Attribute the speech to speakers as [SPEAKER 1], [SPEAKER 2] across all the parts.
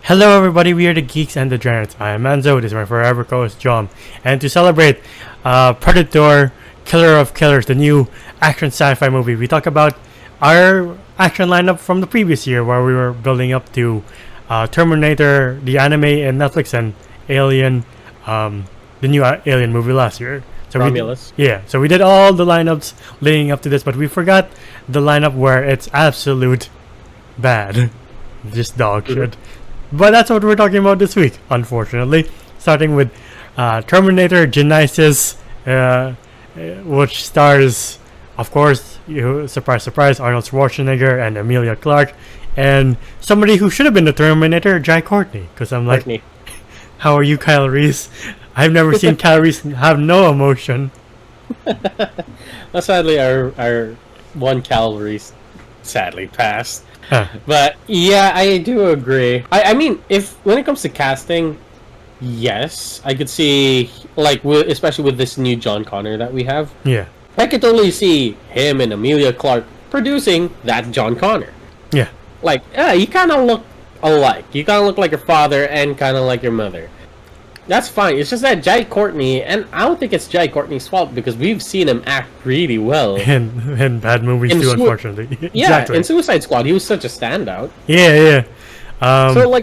[SPEAKER 1] Hello everybody, we are the Geeks and the Giants. I am Enzo, this is my forever co-host John. And to celebrate Predator, Killer of Killers, the new action sci-fi movie, we talk about our action lineup from the previous year where we were building up to Terminator, the anime and Netflix, and Alien, the new Alien movie last year. So
[SPEAKER 2] Romulus.
[SPEAKER 1] So we did all the lineups leading up to this, but we forgot the lineup where it's absolute bad. Just dog shit. But that's what we're talking about this week, unfortunately. Starting with Terminator Genisys, which stars, of course, surprise, surprise, Arnold Schwarzenegger and Emilia Clarke, and somebody who should have been the Terminator, Jai Courtney. Because I'm like,
[SPEAKER 2] Courtney.
[SPEAKER 1] How are you, Kyle Reese? I've never seen Kyle Reese have no emotion.
[SPEAKER 2] Well, sadly, our one Calvary sadly passed.
[SPEAKER 1] Huh.
[SPEAKER 2] But yeah, I do agree. I mean, if when it comes to casting, yes, I could see especially with this new John Connor that we have.
[SPEAKER 1] Yeah.
[SPEAKER 2] I could totally see him and Emilia Clarke producing that John Connor.
[SPEAKER 1] Yeah.
[SPEAKER 2] Like, you kind of look alike. You kind of look like your father and kind of like your mother. That's fine. It's just that Jai Courtney, and I don't think it's Jai Courtney's fault because we've seen him act really well
[SPEAKER 1] In bad movies too, unfortunately.
[SPEAKER 2] Yeah,
[SPEAKER 1] Exactly.
[SPEAKER 2] in Suicide Squad, he was such a standout.
[SPEAKER 1] Yeah.
[SPEAKER 2] So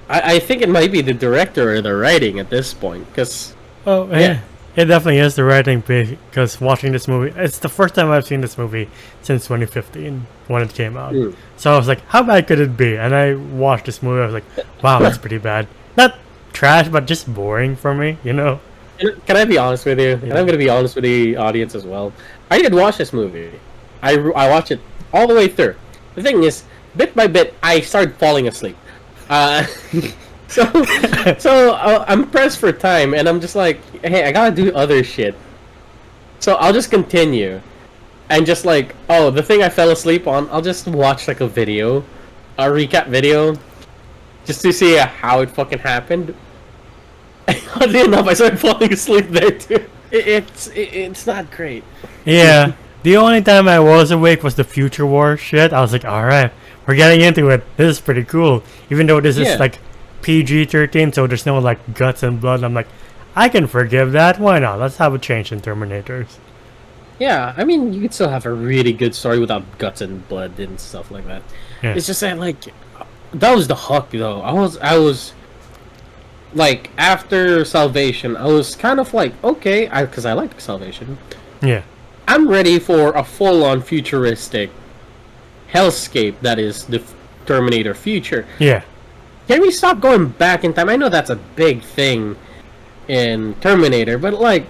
[SPEAKER 2] I think it might be the director or the writing at this point, because
[SPEAKER 1] Yeah, it definitely is the writing because watching this movie, it's the first time I've seen this movie since 2015 when it came out. So I was like, how bad could it be? And I watched this movie, I was like, wow, that's pretty bad. Not trash, but just boring for me, you know?
[SPEAKER 2] Can I be honest with you? And I'm going to be honest with the audience as well. I did watch this movie. I watched it all the way through. The thing is, bit by bit, I started falling asleep. So I'm pressed for time, and I'm just like, hey, I gotta do other shit. So I'll just continue, and just like, the thing I fell asleep on, I'll just watch like a recap video, just to see how it fucking happened. Oddly enough, I started falling asleep there too. It's not great.
[SPEAKER 1] Yeah. The only time I was awake was the Future War shit. I was like, alright, we're getting into it. This is pretty cool. Even though this is like PG-13, so there's no like guts and blood. I'm like, I can forgive that. Why not? Let's have a change in Terminators.
[SPEAKER 2] Yeah, I mean, you could still have a really good story without guts and blood and stuff like that.
[SPEAKER 1] Yeah.
[SPEAKER 2] It's just that, like, that was the hook, though. I was like, after Salvation, I was kind of like, okay, because I like Salvation.
[SPEAKER 1] Yeah.
[SPEAKER 2] I'm ready for a full-on futuristic hellscape that is the Terminator future.
[SPEAKER 1] Yeah.
[SPEAKER 2] Can we stop going back in time? I know that's a big thing in Terminator, but like,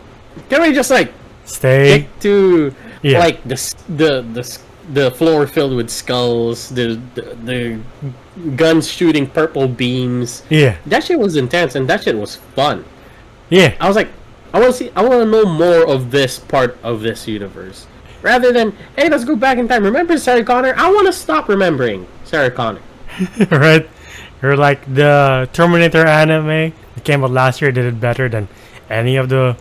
[SPEAKER 2] can we just like
[SPEAKER 1] stay
[SPEAKER 2] to like the floor filled with skulls, the guns shooting purple beams?
[SPEAKER 1] Yeah.
[SPEAKER 2] That shit was intense, and that shit was fun.
[SPEAKER 1] Yeah.
[SPEAKER 2] I was like, I want to know more of this part of this universe, rather than, hey, let's go back in time. Remember Sarah Connor? I want to stop remembering Sarah Connor.
[SPEAKER 1] Right. You're like the Terminator anime that came out last year did it better than any of the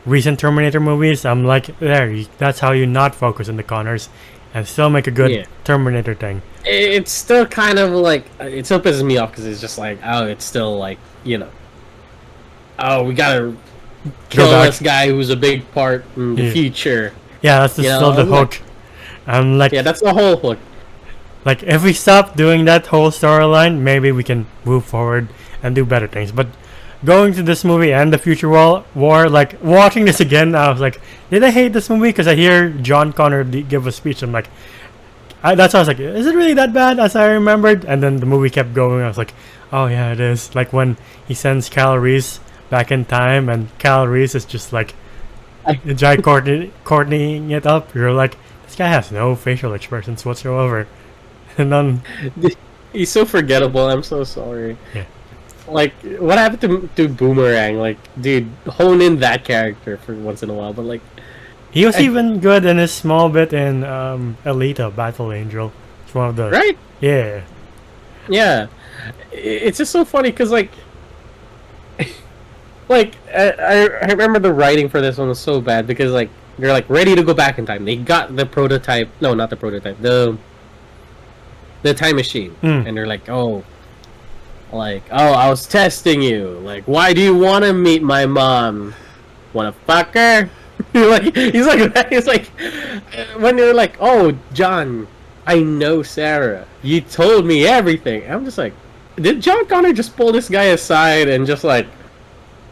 [SPEAKER 1] recent Terminator movies. I'm like, that's how you not focus on the Connors and still make a good Terminator thing.
[SPEAKER 2] It's still kind of like, it still pisses me off because it's just like, it's still like, we gotta kill this guy who's a big part in the future.
[SPEAKER 1] Yeah, that's still the hook. I'm like,
[SPEAKER 2] that's the whole hook.
[SPEAKER 1] Like, if we stop doing that whole storyline, maybe we can move forward and do better things. But going to this movie and the Future War, like, watching this again, I was like, did I hate this movie? Because I hear John Connor give a speech. I'm like, that's why I was like, is it really that bad as I remembered? And then the movie kept going. I was like, oh yeah, it is. Like, when he sends Kyle Reese back in time, and Kyle Reese is just like, Jai Courtneying it up. You're like, this guy has no facial expressions whatsoever. None.
[SPEAKER 2] He's so forgettable. I'm so sorry.
[SPEAKER 1] Yeah.
[SPEAKER 2] Like, what happened to Boomerang? Like, dude, hone in that character for once in a while. But like,
[SPEAKER 1] he was even good in his small bit in Alita: Battle Angel. It's one of the Yeah.
[SPEAKER 2] It's just so funny because like, I remember the writing for this one was so bad because like they're like ready to go back in time. They got the prototype. No, not the prototype. The time machine, and they're like, oh, Like, oh, I was testing you. Like, why do you want to meet my mom? Wanna fuck her? Like, he's like, when they're like, oh, John, I know Sarah. You told me everything. I'm just like, did John Connor just pull this guy aside and just like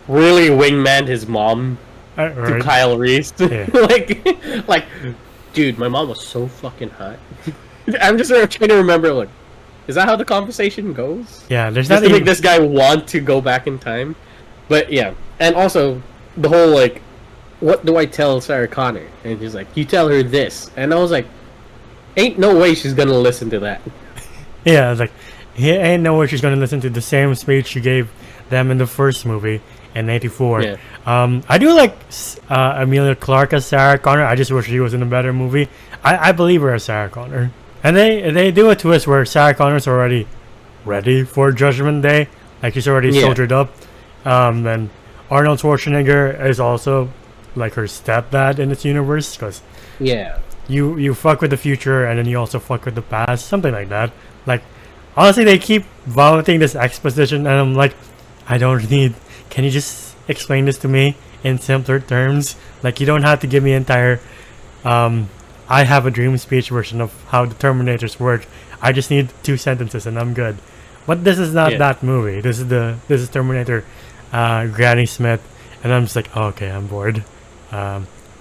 [SPEAKER 2] really wingman his mom to
[SPEAKER 1] Right.
[SPEAKER 2] Kyle Reese?
[SPEAKER 1] Yeah.
[SPEAKER 2] like, dude, my mom was so fucking hot. I'm just trying to remember, like, is that how the conversation goes?
[SPEAKER 1] Yeah, there's
[SPEAKER 2] Just
[SPEAKER 1] not
[SPEAKER 2] to make
[SPEAKER 1] even...
[SPEAKER 2] this guy want to go back in time. But yeah, and also the whole like, what do I tell Sarah Connor? And he's like, you tell her this, and I was like, ain't no way she's gonna listen to that.
[SPEAKER 1] Yeah, it's like, he ain't no way she's gonna listen to the same speech she gave them in the first movie in '84.
[SPEAKER 2] Yeah.
[SPEAKER 1] I do like Emilia Clarke as Sarah Connor. I just wish she was in a better movie. I believe her as Sarah Connor. And they do a twist where Sarah Connor's already ready for Judgment Day. Like, she's already soldiered up. And Arnold Schwarzenegger is also like her stepdad in this universe, because
[SPEAKER 2] Yeah.
[SPEAKER 1] you fuck with the future and then you also fuck with the past, something like that. Like, honestly, they keep vomiting this exposition, and I'm like, I don't need. Can you just explain this to me in simpler terms? Like, you don't have to give me entire I have a dream speech version of how the Terminators work. I just need 2 sentences and I'm good. But this is not that movie. This is Terminator Granny Smith, and I'm just like, oh, okay, I'm bored.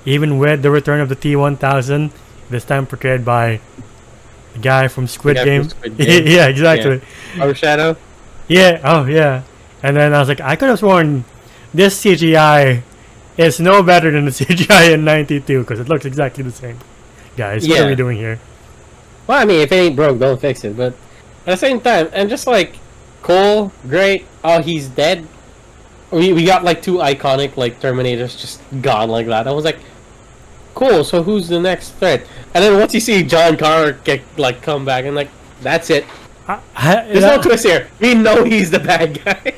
[SPEAKER 1] Even with the return of the T-1000, this time portrayed by the guy from Squid Game. Yeah, exactly.
[SPEAKER 2] Overshadow?
[SPEAKER 1] Yeah, oh yeah. And then I was like, I could have sworn this CGI is no better than the CGI in '92, because it looks exactly the same. Guys, what are we doing here?
[SPEAKER 2] Well, I mean, if it ain't broke, don't fix it. But at the same time, and just like, cool, great. Oh, he's dead. We got like 2 iconic like Terminators just gone like that. I was like, cool. So who's the next threat? And then once you see John Connor like come back, and like, that's it. There's no twist here. We know he's the bad guy.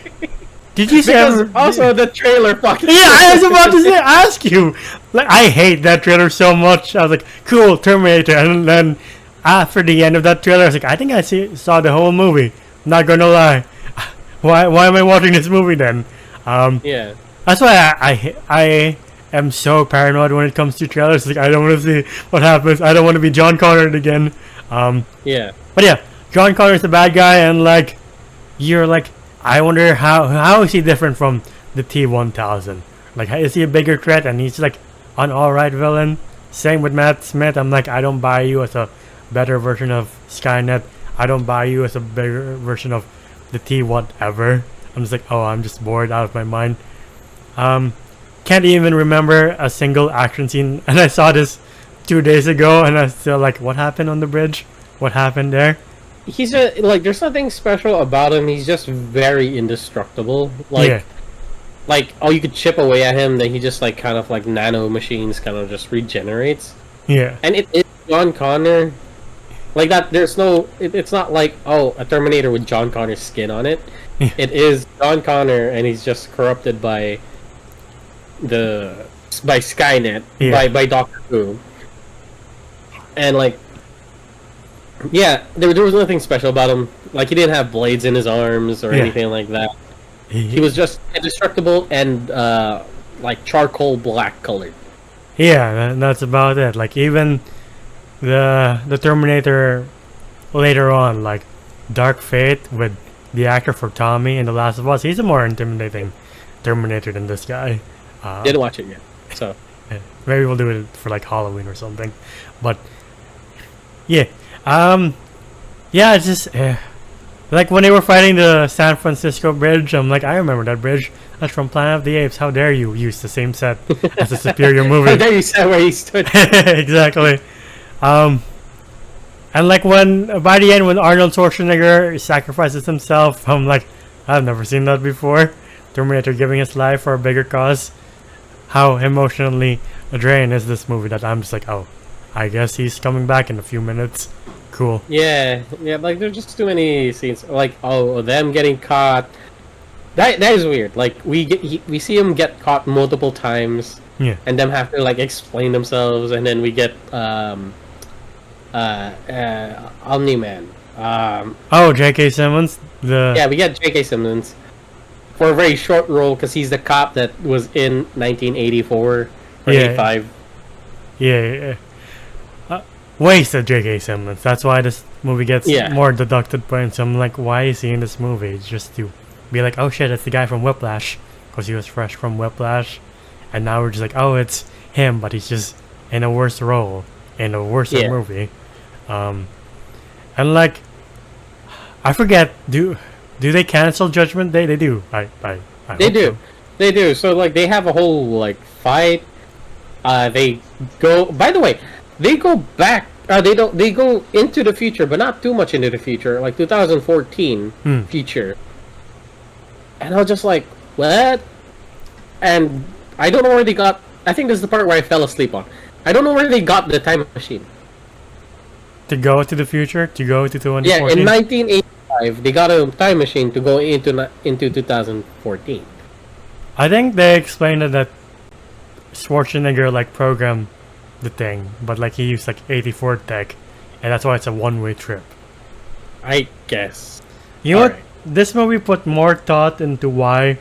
[SPEAKER 1] Did you say?
[SPEAKER 2] Because also the trailer fucking.
[SPEAKER 1] Yeah, I was about to ask you. Like, I hate that trailer so much. I was like, cool, Terminator, and then after the end of that trailer, I was like, I think I saw the whole movie. Not gonna lie. Why am I watching this movie then?
[SPEAKER 2] Yeah.
[SPEAKER 1] That's why I am so paranoid when it comes to trailers. Like, I don't want to see what happens. I don't want to be John Connor again.
[SPEAKER 2] Yeah.
[SPEAKER 1] But yeah, John Connor's the bad guy, and like, you're like, I wonder how is he different from the T-1000? Like, is he a bigger threat and he's like an alright villain? Same with Matt Smith. I'm like, I don't buy you as a better version of Skynet. I don't buy you as a bigger version of the T-whatever. I'm just like, oh, I'm just bored out of my mind. Can't even remember a single action scene, and I saw this 2 days ago, and I still like, what happened on the bridge? What happened there?
[SPEAKER 2] He's just like, there's nothing special about him. He's just very indestructible. Like, like, oh, you could chip away at him, then he just like kind of like nano machines kind of just regenerates.
[SPEAKER 1] Yeah.
[SPEAKER 2] And it is John Connor. Like that, there's no. It's not like, oh, a Terminator with John Connor's skin on it. It is John Connor, and he's just corrupted by Skynet, by Doctor Who. And like, yeah, there was nothing special about him. Like, he didn't have blades in his arms or anything like that. He was just indestructible and like charcoal black colored.
[SPEAKER 1] Yeah, that's about it. Like, even the Terminator later on, like Dark Fate with the actor for Tommy in The Last of Us, he's a more intimidating Terminator than this guy.
[SPEAKER 2] Didn't watch it yet, so
[SPEAKER 1] maybe we'll do it for like Halloween or something. But yeah, yeah, it's just like when they were fighting the San Francisco Bridge. I'm like, I remember that bridge. That's from Planet of the Apes. How dare you use the same set as a superior movie?
[SPEAKER 2] How dare you say where he stood?
[SPEAKER 1] Exactly. And like when by the end, when Arnold Schwarzenegger sacrifices himself, I'm like, I've never seen that before. Terminator giving his life for a bigger cause. How emotionally drained is this movie that I'm just like, oh, I guess he's coming back in a few minutes. Cool.
[SPEAKER 2] Yeah, like there's just too many scenes. Like, oh, them getting caught. That is weird. Like, we see him get caught multiple times.
[SPEAKER 1] Yeah.
[SPEAKER 2] And them have to like explain themselves, and then we get
[SPEAKER 1] Oh,
[SPEAKER 2] Omni-Man.
[SPEAKER 1] J.K. Simmons.
[SPEAKER 2] Yeah, we get J.K. Simmons for a very short role because he's the cop that was in 1984 or
[SPEAKER 1] Yeah.
[SPEAKER 2] 85.
[SPEAKER 1] Yeah. Wasted J.K. Simmons. That's why this movie gets
[SPEAKER 2] Yeah.
[SPEAKER 1] more deducted points. I'm like, why is he in this movie? It's just to be like, oh shit, it's the guy from Whiplash, because he was fresh from Whiplash, and now we're just like, oh, it's him, but he's just in a worse role in a worse movie. And like, I forget. Do they cancel Judgment Day? They do. I
[SPEAKER 2] They
[SPEAKER 1] hope
[SPEAKER 2] do.
[SPEAKER 1] so.
[SPEAKER 2] They do. So like they have a whole like fight. They go. By the way, they go back. They don't. They go into the future, but not too much into the future. Like 2014 future. And I was just like, what? And I don't know where they got. I think this is the part where I fell asleep on. I don't know where they got the time machine.
[SPEAKER 1] To go to the future, to go to 2014.
[SPEAKER 2] Yeah, in 1985, they got a time machine to go into 2014.
[SPEAKER 1] I think they explained it that Schwarzenegger like programmed the thing, but like he used like 84 tech, and that's why it's a one-way trip.
[SPEAKER 2] I guess.
[SPEAKER 1] You know what?
[SPEAKER 2] Alright.
[SPEAKER 1] This movie put more thought into why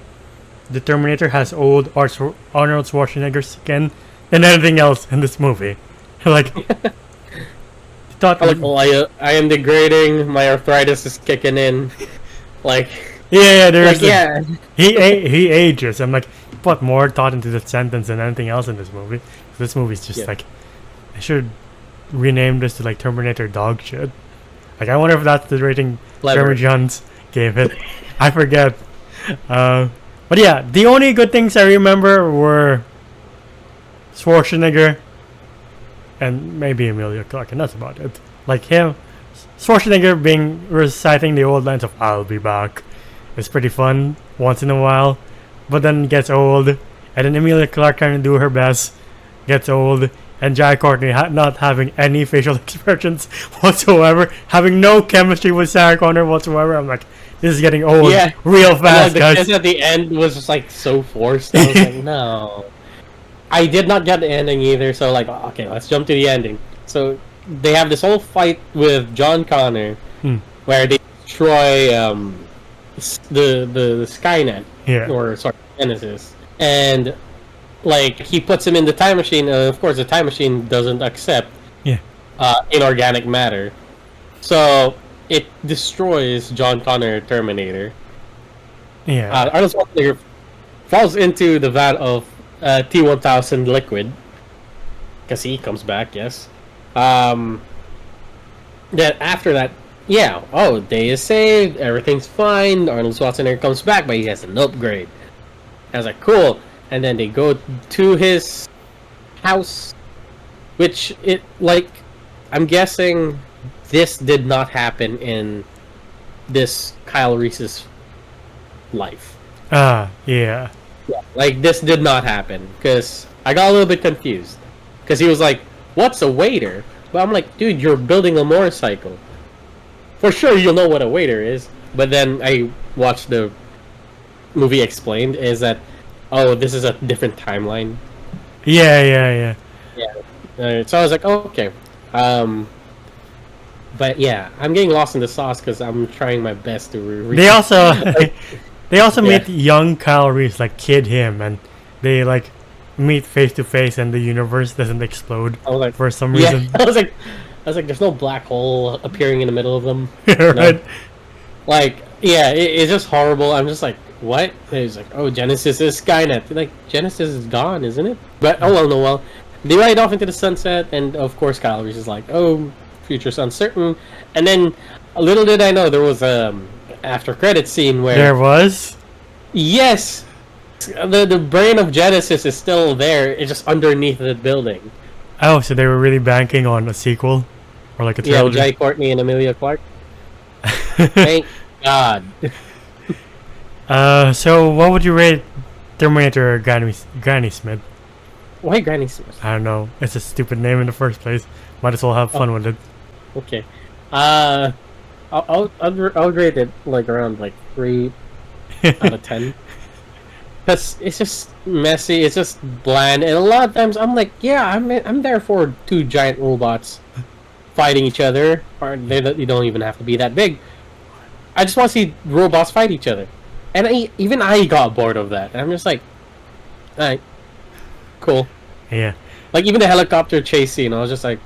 [SPEAKER 1] the Terminator has old Arnold Schwarzenegger skin than anything else in this movie. Like, thought.
[SPEAKER 2] Like, well, I am degrading. My arthritis is kicking in. Like,
[SPEAKER 1] Yeah, there's
[SPEAKER 2] like yeah.
[SPEAKER 1] he ages. I'm like, put more thought into the sentence than anything else in this movie. This movie's just like, I should rename this to like Terminator dog shit. Like, I wonder if that's the rating Jeremy Johns gave it. I forget. But yeah, the only good things I remember were Schwarzenegger and maybe Emilia Clarke, and that's about it. Like him, Schwarzenegger reciting the old lines of "I'll be back." It's pretty fun once in a while, but then it gets old, and then Emilia Clarke trying to do her best gets old, and Jai Courtney not having any facial expressions whatsoever, having no chemistry with Sarah Connor whatsoever. I'm like, this is getting old real fast,
[SPEAKER 2] the
[SPEAKER 1] guys.
[SPEAKER 2] kiss at the end was just like so forced. I was like, no. I did not get the ending either, so like, okay, let's jump to the ending. So they have this whole fight with John Connor, where they destroy the Skynet, or sorry, Genisys, and like he puts him in the time machine. Of course, the time machine doesn't accept inorganic matter, so it destroys John Connor Terminator. Arnold Schwarzenegger falls into the vat of T-1000 liquid, because he comes back. Yes. Then after that, day is saved, everything's fine. Arnold Schwarzenegger comes back, but he has an upgrade. I was like, cool. And then they go to his house, which I'm guessing this did not happen in this Kyle Reese's life.
[SPEAKER 1] Yeah.
[SPEAKER 2] Like, this did not happen, because I got a little bit confused. Because he was like, what's a waiter? But I'm like, dude, you're building a motorcycle. For sure you'll know what a waiter is. But then I watched the movie explained, is that, oh, this is a different timeline.
[SPEAKER 1] Yeah.
[SPEAKER 2] So I was like, oh, okay. But yeah, I'm getting lost in the sauce because I'm trying my best to
[SPEAKER 1] They also meet young Kyle Reese, like kid him, and they like meet face to face, and the universe doesn't explode for some reason.
[SPEAKER 2] I was like, there's no black hole appearing in the middle of them.
[SPEAKER 1] Right?
[SPEAKER 2] No. Like, it's just horrible. I'm just like, what? He's like, oh, Genisys is Skynet. Like, Genisys is gone, isn't it? But well, they ride off into the sunset, and of course, Kyle Reese is like, oh, future's uncertain. And then, little did I know, there was after credit scene where
[SPEAKER 1] there was.
[SPEAKER 2] Yes, the brain of Genisys is still there. It's just underneath the building.
[SPEAKER 1] Oh, so they were really banking on a sequel, or like a trilogy.
[SPEAKER 2] Jai Courtney and Emilia Clarke. Thank God.
[SPEAKER 1] So what would you rate Terminator or Granny Smith?
[SPEAKER 2] Why Granny Smith?
[SPEAKER 1] I don't know. It's a stupid name in the first place. Might as well have fun with it.
[SPEAKER 2] Okay. I'll rate it like around like 3 out of 10. Because it's just messy. It's just bland, and a lot of times I'm like, I'm there for two giant robots fighting each other. Or you don't even have to be that big. I just want to see robots fight each other, and even I got bored of that. And I'm just like, all right, cool.
[SPEAKER 1] Yeah.
[SPEAKER 2] Like even the helicopter chase scene, I was just like,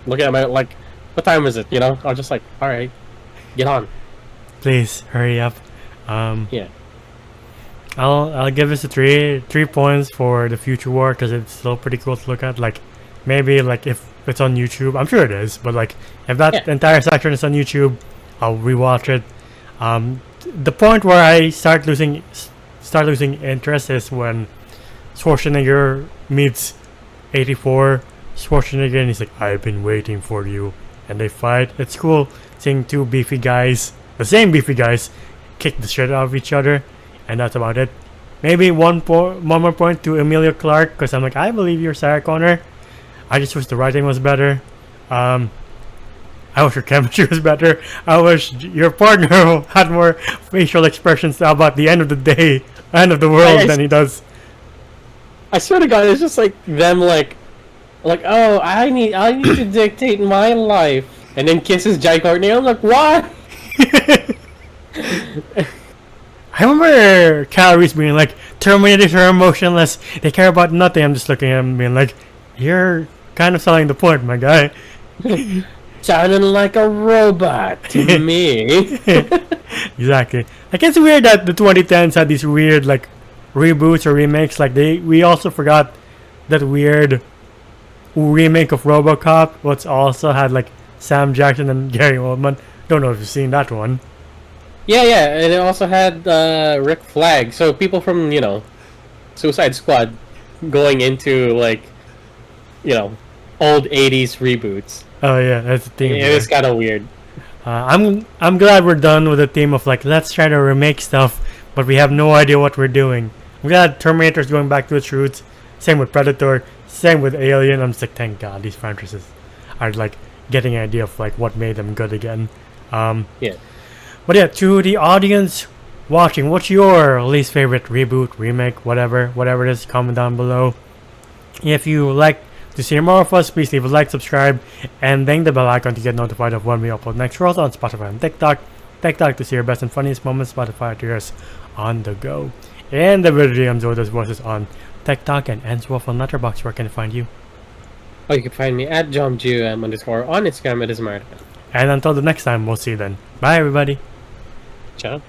[SPEAKER 2] looking at my like, what time is it? You know, I was just like, all right, get on.
[SPEAKER 1] Please hurry up.
[SPEAKER 2] Yeah.
[SPEAKER 1] I'll give this a 3 points for the Future War because it's still pretty cool to look at. Like maybe like if it's on YouTube, I'm sure it is, but like if that entire section is on YouTube, I'll rewatch it. The point where I start losing interest is when Schwarzenegger meets 84 Schwarzenegger and he's like, I've been waiting for you, and they fight. It's cool seeing two beefy guys, the same beefy guys, kick the shit out of each other, and that's about it. Maybe one more point to Emilia Clarke, because I'm like, I believe you're Sarah Connor. I just wish the writing was better. I wish your chemistry was better. I wish your partner had more facial expressions about the end of the day, end of the world than he does.
[SPEAKER 2] I swear to God, it's just like them, like, oh, I need to dictate my life, and then kisses Jai Courtney. I'm like, what?
[SPEAKER 1] I remember Calories being like, Terminators are emotionless. They care about nothing. I'm just looking at him being like, you're kind of selling the point, my guy.
[SPEAKER 2] Sounding like a robot to me.
[SPEAKER 1] Exactly. Like it's weird that the 2010s had these weird like reboots or remakes. Like we also forgot that weird remake of RoboCop, what's also had like Sam Jackson and Gary Oldman. Don't know if you've seen that one.
[SPEAKER 2] Yeah, and it also had Rick Flag. So people from, you know, Suicide Squad going into like, you know, old 80s reboots.
[SPEAKER 1] Oh yeah, that's the theme.
[SPEAKER 2] It was kind of weird.
[SPEAKER 1] I'm glad we're done with the theme of like, let's try to remake stuff, but we have no idea what we're doing. I'm glad Terminator's going back to its roots. Same with Predator. Same with Alien. I'm just like, thank God these franchises are like getting an idea of like what made them good again.
[SPEAKER 2] Yeah.
[SPEAKER 1] But yeah, to the audience watching, what's your least favorite reboot, remake, whatever it is? Comment down below. If you like to see more of us, please leave a like, subscribe, and ding the bell icon to get notified of when we upload next. We're also on Spotify and TikTok. TikTok to see your best and funniest moments. Spotify to yours on the go. And the video I'm Zoda's voices on TikTok and Enswolf on Letterboxd. Where can I find you?
[SPEAKER 2] Oh, you can find me at JomJum_ on Instagram. It is Martin.
[SPEAKER 1] And until the next time, we'll see you then. Bye, everybody.
[SPEAKER 2] Ciao.